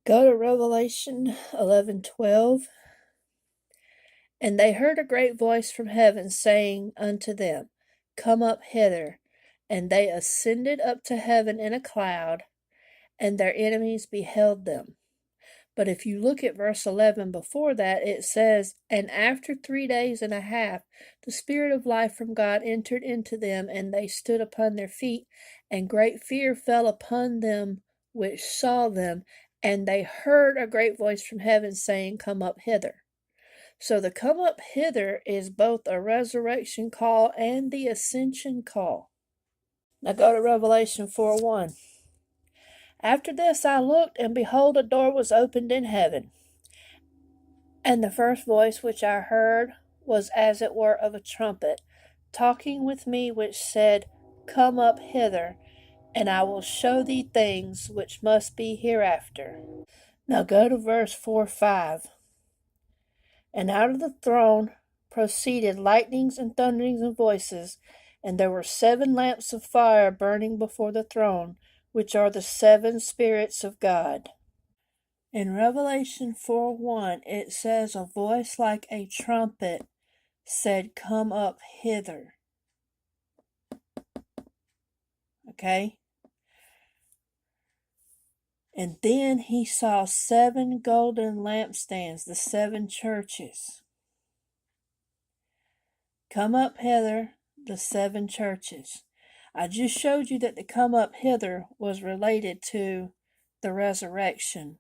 Go to Revelation 11:12. And they heard a great voice from heaven saying unto them, Come up hither. And they ascended up to heaven in a cloud, and their enemies beheld them. But if you look at verse 11 before that, it says, And after 3 days and a half, the Spirit of life from God entered into them, and they stood upon their feet, and great fear fell upon them which saw them, and they heard a great voice from heaven saying, Come up hither. So the come up hither is both a resurrection call and the ascension call. Now go to Revelation 4:1. After this I looked, and behold, a door was opened in heaven. And the first voice which I heard was as it were of a trumpet, talking with me, which said, Come up hither, and I will show thee things which must be hereafter. Now go to verse 4:5. And out of the throne proceeded lightnings and thunderings and voices, and there were 7 lamps of fire burning before the throne, which are the 7 spirits of God. In Revelation 4:1, it says, A voice like a trumpet said, Come up hither. Okay? And then he saw 7 golden lampstands, the 7 churches. Come up hither, the 7 churches. I just showed you that the come up hither was related to the resurrection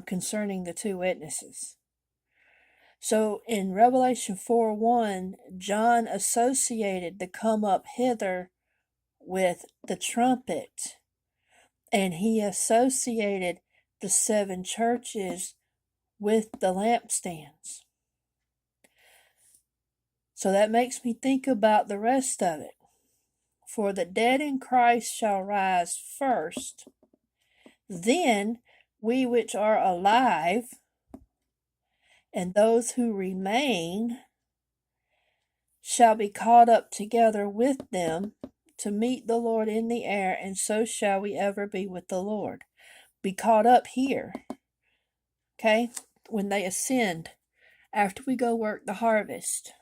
concerning the 2 witnesses. So in Revelation 4:1, John associated the come up hither with the trumpet, and he associated the 7 churches with the lampstands. So that makes me think about the rest of it. For the dead in Christ shall rise first, then we which are alive, and those who remain, shall be caught up together with them to meet the Lord in the air, and so shall we ever be with the Lord. Be caught up here, okay, when they ascend, after we go work the harvest.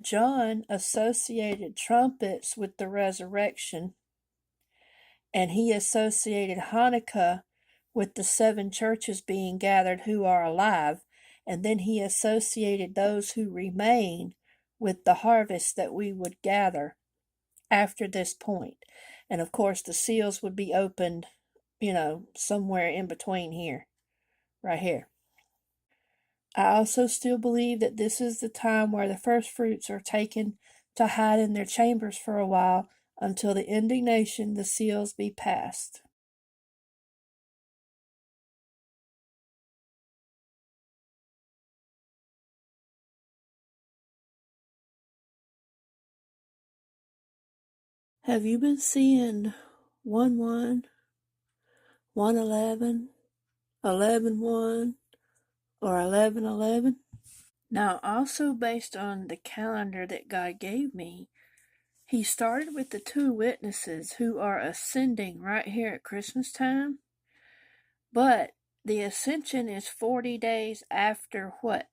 John associated trumpets with the resurrection, and he associated Hanukkah with the 7 churches being gathered who are alive, and then he associated those who remain with the harvest that we would gather after this point. And of course the seals would be opened, somewhere in between here, right here. I also still believe that this is the time where the first fruits are taken to hide in their chambers for a while until the indignation, the seals be passed. Have you been seeing 1-1, 1-11, 11-1, or 11-11? Now, also based on the calendar that God gave me, he started with the 2 witnesses who are ascending right here at Christmas time. But the ascension is 40 days after what?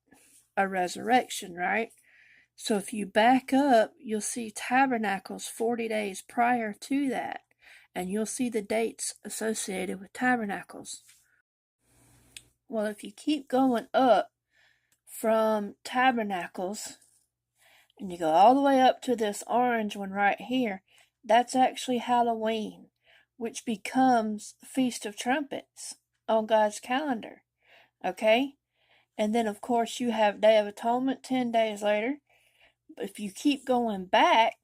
A resurrection, right? So if you back up, you'll see tabernacles 40 days prior to that. And you'll see the dates associated with tabernacles. Well, if you keep going up from tabernacles, and you go all the way up to this orange one right here, that's actually Halloween, which becomes Feast of Trumpets on God's calendar. Okay? And then, of course, you have Day of Atonement 10 days later. But if you keep going back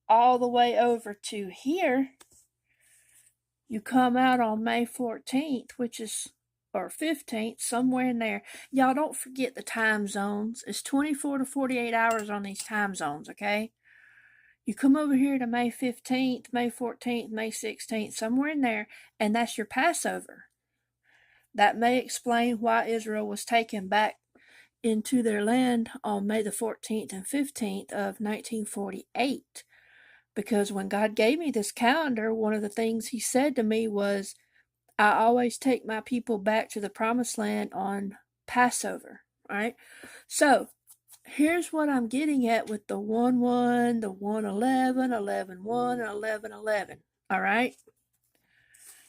all the way over to here, you come out on May 14th, or 15th, somewhere in there. Y'all don't forget the time zones. It's 24 to 48 hours on these time zones, okay? You come over here to May 15th, May 14th, May 16th, somewhere in there, and that's your Passover. That may explain why Israel was taken back into their land on May the 14th and 15th of 1948. Because when God gave me this calendar, one of the things he said to me was, I always take my people back to the promised land on Passover, right? So here's what I'm getting at with the 1-1, the 1-11, 11-1, and 11-11, all right?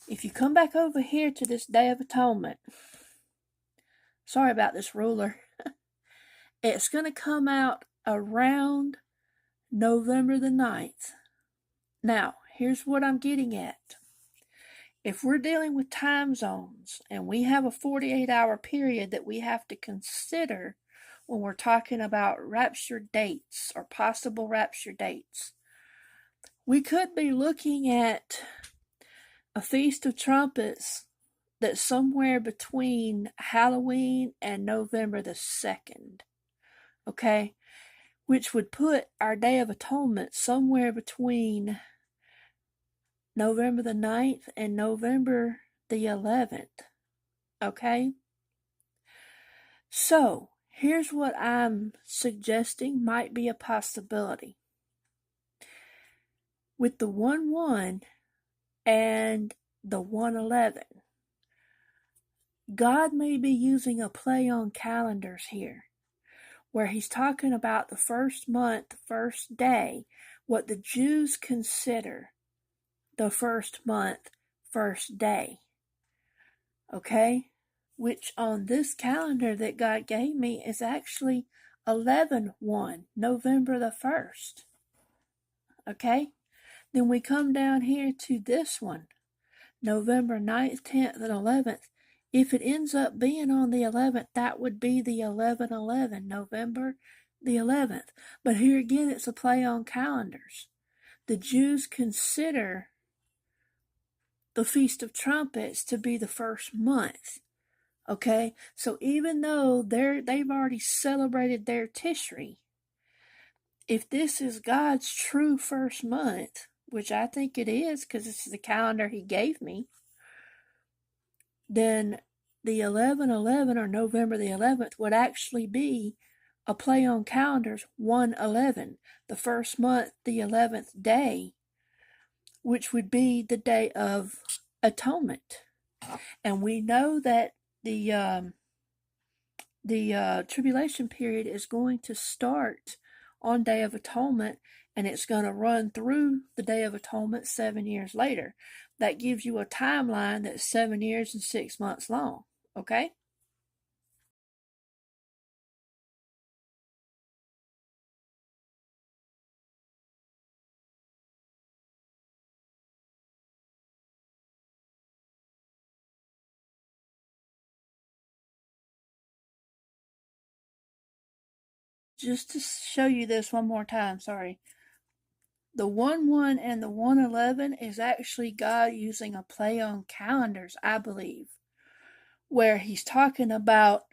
If you come back over here to this Day of Atonement, sorry about this ruler, it's going to come out around November the 9th. Now, here's what I'm getting at. If we're dealing with time zones and we have a 48-hour period that we have to consider when we're talking about rapture dates or possible rapture dates, we could be looking at a Feast of Trumpets that's somewhere between Halloween and November the 2nd, okay? Which would put our Day of Atonement somewhere between November the 9th and November the 11th, okay? So, here's what I'm suggesting might be a possibility. With the 1-1 and the 1-11, God may be using a play on calendars here, where he's talking about the first month, the first day, what the Jews consider the first month, first day. Okay? Which on this calendar that God gave me is actually 11-1, November the 1st. Okay? Then we come down here to this one, November 9th, 10th, and 11th. If it ends up being on the 11th, that would be the 11-11, November the 11th. But here again, it's a play on calendars. The Jews consider the Feast of Trumpets to be the first month. Okay, so even though they've already celebrated their Tishri, if this is God's true first month, which I think it is because this is the calendar he gave me, then the 11-11 or November the 11th would actually be a play on calendars 1-11, the first month, the 11th day, which would be the Day of Atonement. And we know that the tribulation period is going to start on Day of Atonement, and it's going to run through the Day of Atonement 7 years later. That gives you a timeline that's 7 years and 6 months long, okay? Just to show you this one more time, sorry. The 1-1 and the 1-11 is actually God using a play on calendars, I believe, where he's talking about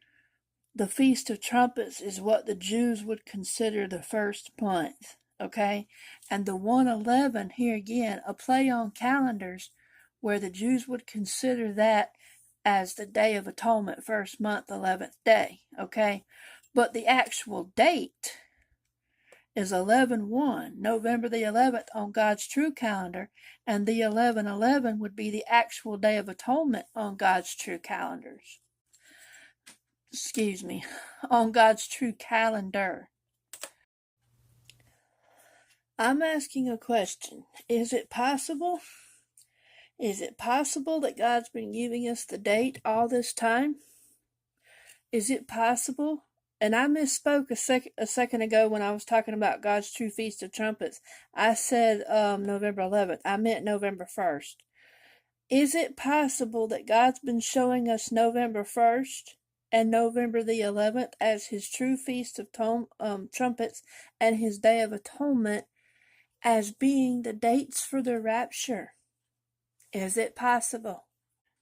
the Feast of Trumpets is what the Jews would consider the first month, okay? And the 1-11, here again, a play on calendars where the Jews would consider that as the Day of Atonement, first month, 11th day, okay? But the actual date is 11-1, November the 11th on God's true calendar, and the 11-11 would be the actual Day of Atonement on God's true calendars. Excuse me, on God's true calendar. I'm asking a question. Is it possible? Is it possible that God's been giving us the date all this time? Is it possible? And I misspoke a second ago when I was talking about God's true Feast of Trumpets. I said November 11th. I meant November 1st. Is it possible that God's been showing us November 1st and November the 11th as his true Feast of Trumpets and his Day of Atonement as being the dates for the rapture? Is it possible?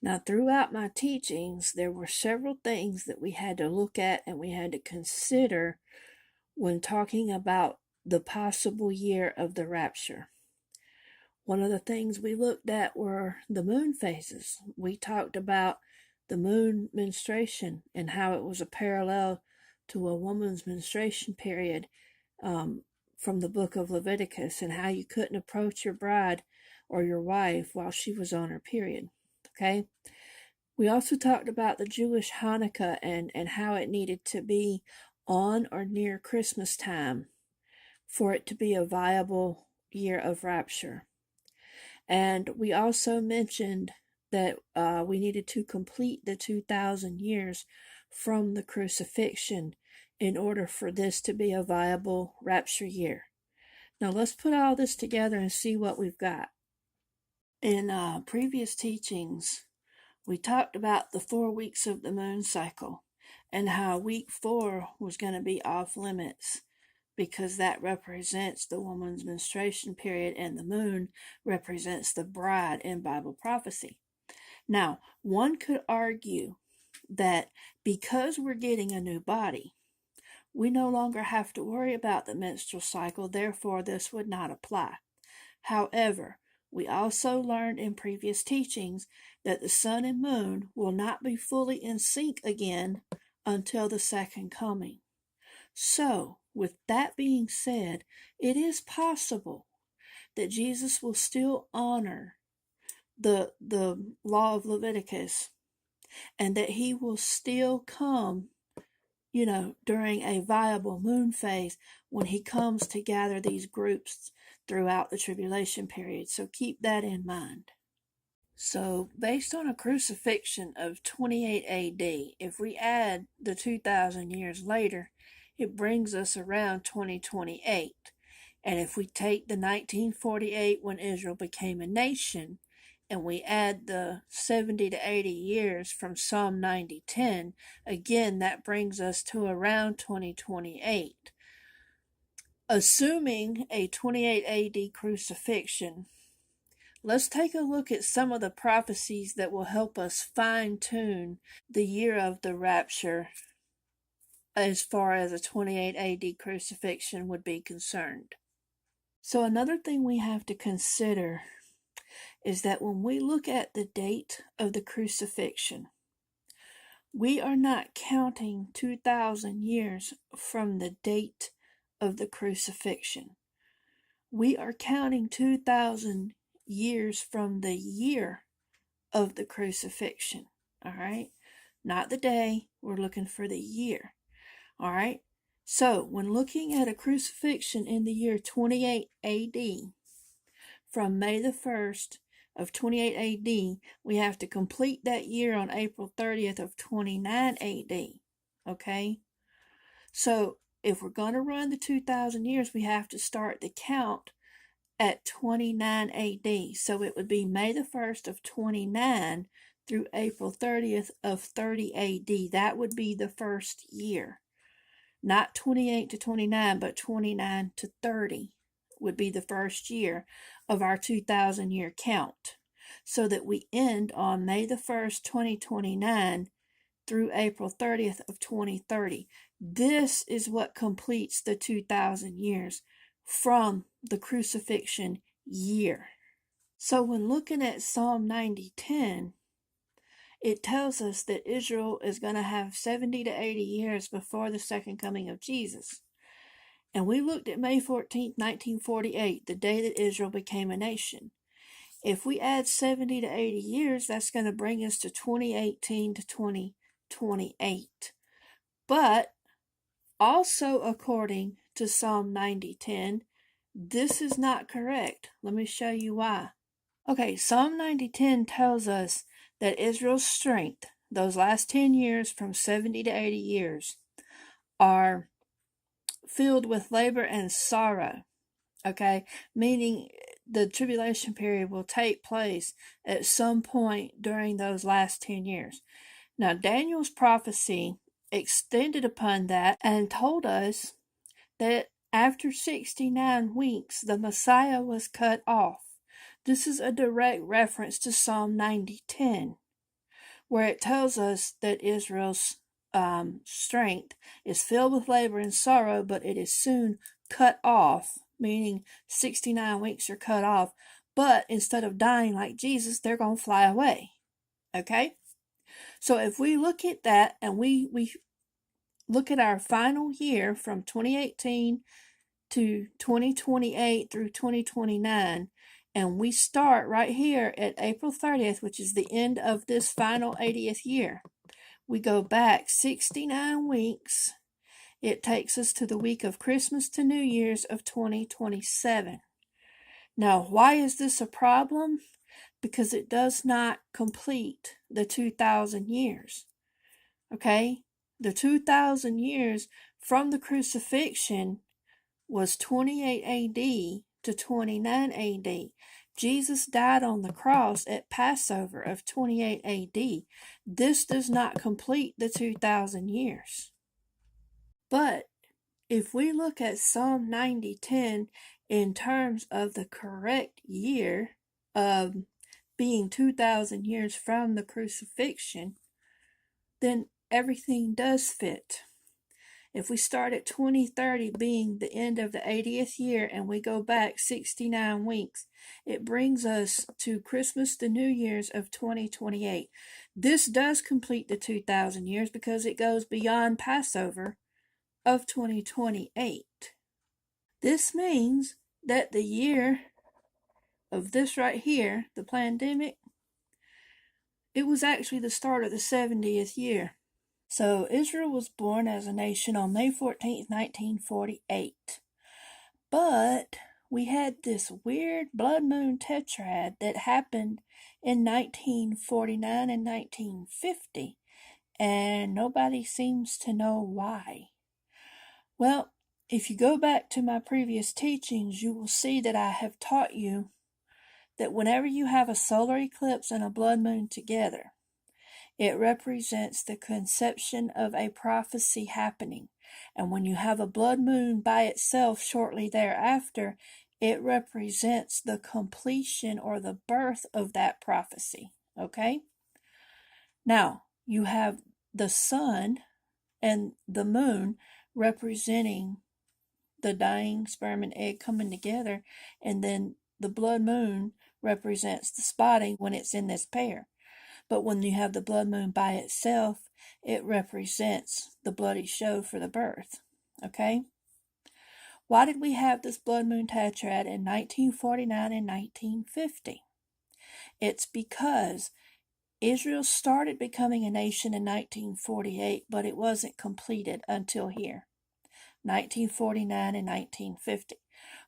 Now, throughout my teachings, there were several things that we had to look at and we had to consider when talking about the possible year of the rapture. One of the things we looked at were the moon phases. We talked about the moon menstruation and how it was a parallel to a woman's menstruation period from the book of Leviticus, and how you couldn't approach your bride or your wife while she was on her period. Okay. We also talked about the Jewish Hanukkah and how it needed to be on or near Christmas time for it to be a viable year of rapture. And we also mentioned that we needed to complete the 2,000 years from the crucifixion in order for this to be a viable rapture year. Now let's put all this together and see what we've got. In previous teachings, we talked about the 4 weeks of the moon cycle and how week 4 was going to be off limits because that represents the woman's menstruation period and the moon represents the bride in Bible prophecy. Now, one could argue that because we're getting a new body, we no longer have to worry about the menstrual cycle, therefore, this would not apply. However, we also learned in previous teachings that the sun and moon will not be fully in sync again until the second coming. So, with that being said, it is possible that Jesus will still honor the law of Leviticus and that he will still come, during a viable moon phase when he comes to gather these groups throughout the tribulation period. So keep that in mind. So, based on a crucifixion of 28 AD, if we add the 2,000 years later, it brings us around 2028. And if we take the 1948 when Israel became a nation, and we add the 70 to 80 years from Psalm 90:10, again that brings us to around 2028. Assuming a 28 AD crucifixion, let's take a look at some of the prophecies that will help us fine-tune the year of the rapture as far as a 28 AD crucifixion would be concerned. So another thing we have to consider is that when we look at the date of the crucifixion, we are not counting 2,000 years from the date of the crucifixion. We are counting 2,000 years from the year of the crucifixion. All right? Not the day, we're looking for the year. All right? So, when looking at a crucifixion in the year 28 AD, from May the 1st of 28 AD, we have to complete that year on April 30th of 29 AD. Okay? So, if we're going to run the 2,000 years, we have to start the count at 29 AD. So it would be May the 1st of 29 through April 30th of 30 AD. That would be the first year. Not 28 to 29, but 29 to 30 would be the first year of our 2,000 year count. So that we end on May the 1st, 2029 through April 30th of 2030. This is what completes the 2,000 years from the crucifixion year. So when looking at Psalm 90:10, it tells us that Israel is going to have 70 to 80 years before the second coming of Jesus. And we looked at May 14th, 1948, the day that Israel became a nation. If we add 70 to 80 years, that's going to bring us to 2018 to 2028. But also according to Psalm 90:10, this is not correct. Let me show you why. Okay, Psalm 90:10 tells us that Israel's strength, those last 10 years from 70 to 80 years, are filled with labor and sorrow. Okay, meaning the tribulation period will take place at some point during those last 10 years. Now, Daniel's prophecy extended upon that and told us that after 69 weeks, the Messiah was cut off. This is a direct reference to Psalm 90:10, where it tells us that Israel's strength is filled with labor and sorrow, but it is soon cut off, meaning 69 weeks are cut off. But instead of dying like Jesus, they're going to fly away. Okay? So if we look at that and we look at our final year from 2018 to 2028 through 2029, And we start right here at April 30th, which is the end of this final 80th year. We go back 69 weeks. It takes us to the week of Christmas to New Year's of 2027. Now, why is this a problem? Because it does not complete the 2,000 years. Okay? The 2,000 years from the crucifixion was 28 AD to 29 AD. Jesus died on the cross at Passover of 28 AD. This does not complete the 2,000 years. But if we look at Psalm 90:10 in terms of the correct year of being 2,000 years from the crucifixion, then everything does fit. If we start at 2030 being the end of the 80th year and we go back 69 weeks, it brings us to Christmas to New Year's of 2028. This does complete the 2,000 years because it goes beyond Passover of 2028. This means that the year of this right here, the pandemic, it was actually the start of the 70th year. So Israel was born as a nation on May 14th, 1948. But we had this weird blood moon tetrad that happened in 1949 and 1950, and nobody seems to know why. Well, if you go back to my previous teachings, you will see that I have taught you that whenever you have a solar eclipse and a blood moon together, it represents the conception of a prophecy happening. And when you have a blood moon by itself shortly thereafter, it represents the completion or the birth of that prophecy. Okay? Now, you have the sun and the moon representing the dying sperm and egg coming together, and then the blood moon represents the spotting when it's in this pair. But when you have the blood moon by itself, it represents the bloody show for the birth. Okay? Why did we have this blood moon tetrad in 1949 and 1950? It's because Israel started becoming a nation in 1948, but it wasn't completed until here, 1949 and 1950,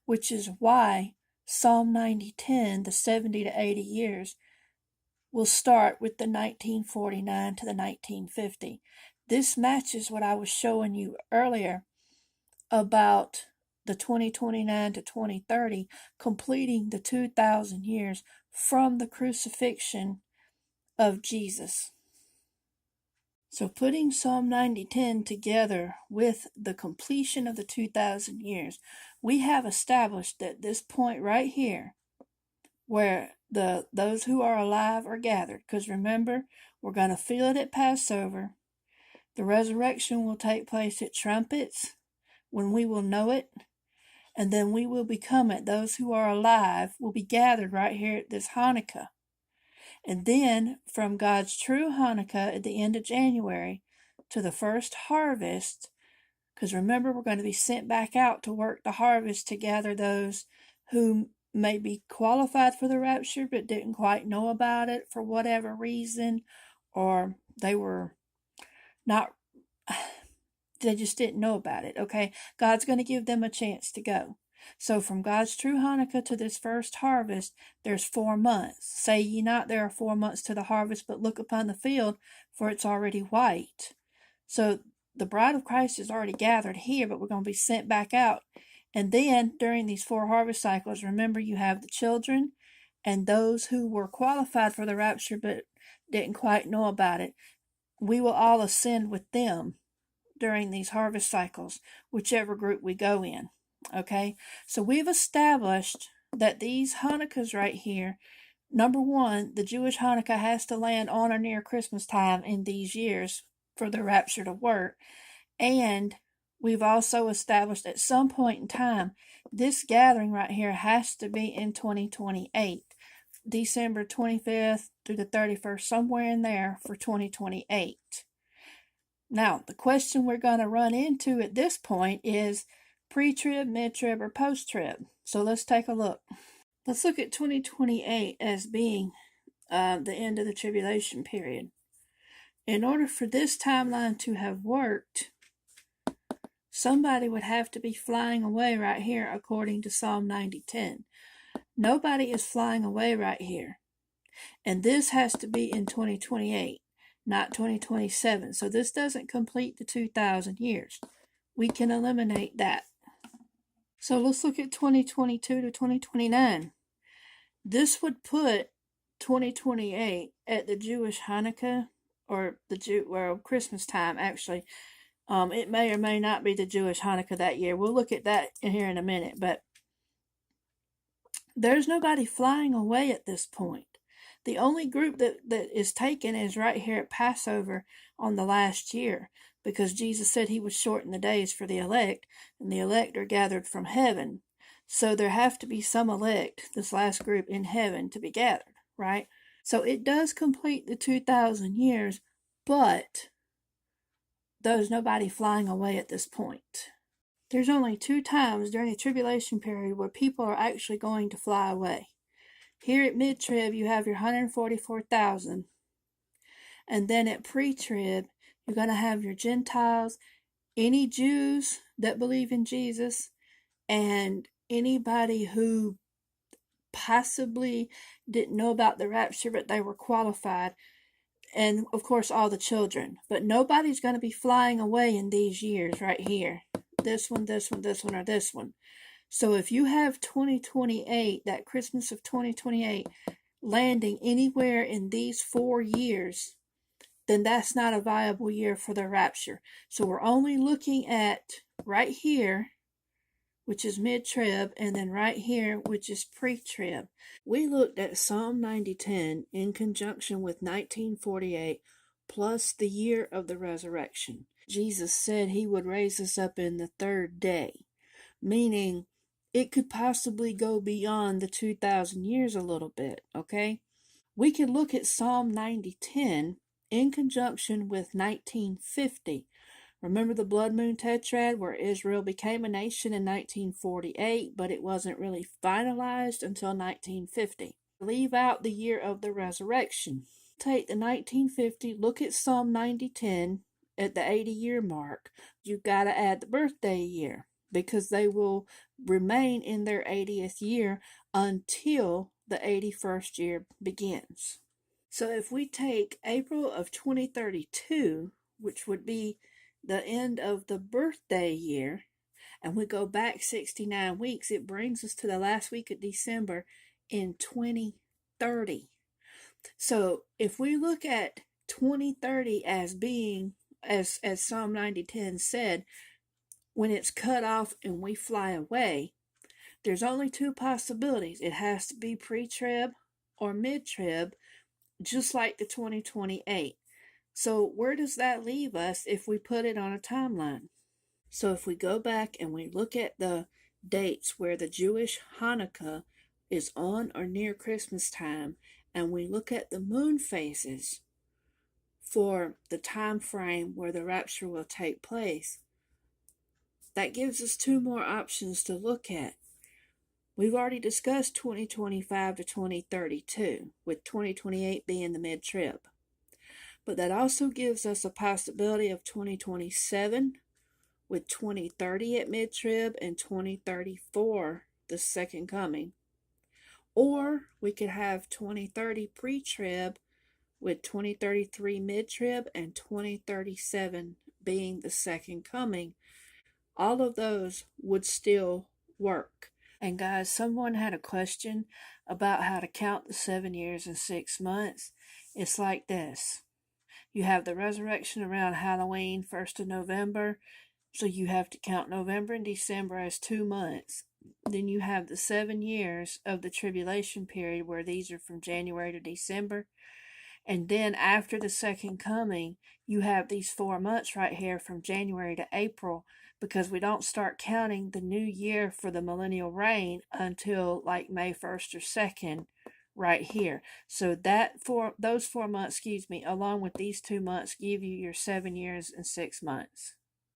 which is why Psalm 90:10, the 70 to 80 years, will start with the 1949 to the 1950. This matches what I was showing you earlier about the 2029 to 2030, completing the 2,000 years from the crucifixion of Jesus. So putting Psalm 90:10 together with the completion of the 2,000 years, we have established that this point right here, where those who are alive are gathered, because remember, we're going to feel it at Passover. The resurrection will take place at trumpets, when we will know it, and then we will become it. Those who are alive will be gathered right here at this Hanukkah. And then from God's true Hanukkah at the end of January to the first harvest, because remember, we're going to be sent back out to work the harvest to gather those who may be qualified for the rapture but didn't quite know about it for whatever reason, or they were not, they just didn't know about it. Okay, God's going to give them a chance to go. So from God's true Hanukkah to this first harvest, there's 4 months. Say ye not, there are 4 months to the harvest, but look upon the field, for it's already white. So the bride of Christ is already gathered here, but we're going to be sent back out. And then during these 4 harvest cycles, remember, you have the children and those who were qualified for the rapture but didn't quite know about it. We will all ascend with them during these harvest cycles, whichever group we go in. Okay, so we've established that these Hanukkahs right here, number one, the Jewish Hanukkah has to land on or near Christmas time in these years for the rapture to work. And we've also established at some point in time, this gathering right here has to be in 2028, December 25th through the 31st, somewhere in there for 2028. Now, the question we're going to run into at this point is pre-trib, mid-trib, or post-trib. So let's take a look. Let's look at 2028 as being the end of the tribulation period. In order for this timeline to have worked, somebody would have to be flying away right here according to Psalm 90:10. Nobody is flying away right here. And this has to be in 2028, not 2027. So this doesn't complete the 2,000 years. We can eliminate that. So let's look at 2022 to 2029. This would put 2028 at the Jewish Hanukkah, or Christmas time, actually. It may or may not be the Jewish Hanukkah that year. We'll look at that here in a minute, but there's nobody flying away at this point. The only group that is taken is right here at Passover on the last year, because Jesus said he would shorten the days for the elect, and the elect are gathered from heaven. So there have to be some elect, this last group in heaven, to be gathered, right? So it does complete the 2,000 years, but there's nobody flying away at this point. There's only 2 times during the tribulation period where people are actually going to fly away. Here at mid-trib, you have your 144,000. And then at pre-trib, you're going to have your Gentiles, any Jews that believe in Jesus, and anybody who possibly didn't know about the rapture, but they were qualified. And, of course, all the children. But nobody's going to be flying away in these years right here. This one, this one, this one, or this one. So if you have 2028, that Christmas of 2028, landing anywhere in these 4 years, then that's not a viable year for the rapture. So we're only looking at right here, which is mid-trib, and then right here, which is pre-trib. We looked at Psalm 90:10 in conjunction with 1948, plus the year of the resurrection. Jesus said he would raise us up in the 3rd day, meaning it could possibly go beyond the 2,000 years a little bit, okay? We could look at Psalm 90:10 in conjunction with 1950. Remember the blood moon tetrad where Israel became a nation in 1948, but it wasn't really finalized until 1950. Leave out the year of the resurrection. Take the 1950, look at Psalm 90:10 at the 80-year mark. You've got to add the birthday year, because they will remain in their 80th year until the 81st year begins. So if we take April of 2032, which would be the end of the birthday year, and we go back 69 weeks, it brings us to the last week of December in 2030. So if we look at 2030 as being, as Psalm 90:10 said, when it's cut off and we fly away, there's only 2 possibilities. It has to be pre-trib or mid-trib, just like the 2028. So where does that leave us if we put it on a timeline? So if we go back and we look at the dates where the Jewish Hanukkah is on or near Christmas time, and we look at the moon phases for the time frame where the rapture will take place, that gives us 2 more options to look at. We've already discussed 2025 to 2032, with 2028 being the mid-trib. But that also gives us a possibility of 2027, with 2030 at mid-trib and 2034 the second coming. Or we could have 2030 pre-trib with 2033 mid-trib and 2037 being the second coming. All of those would still work. And guys, someone had a question about how to count the 7 years and 6 months. It's like this. You have the resurrection around Halloween, 1st of November. So you have to count November and December as 2 months. Then you have the 7 years of the tribulation period, where these are from January to December. And then after the second coming, you have these 4 months right here from January to April, because we don't start counting the new year for the millennial reign until like May 1st or 2nd right here. So those 4 months, along with these 2 months, give you your 7 years and 6 months.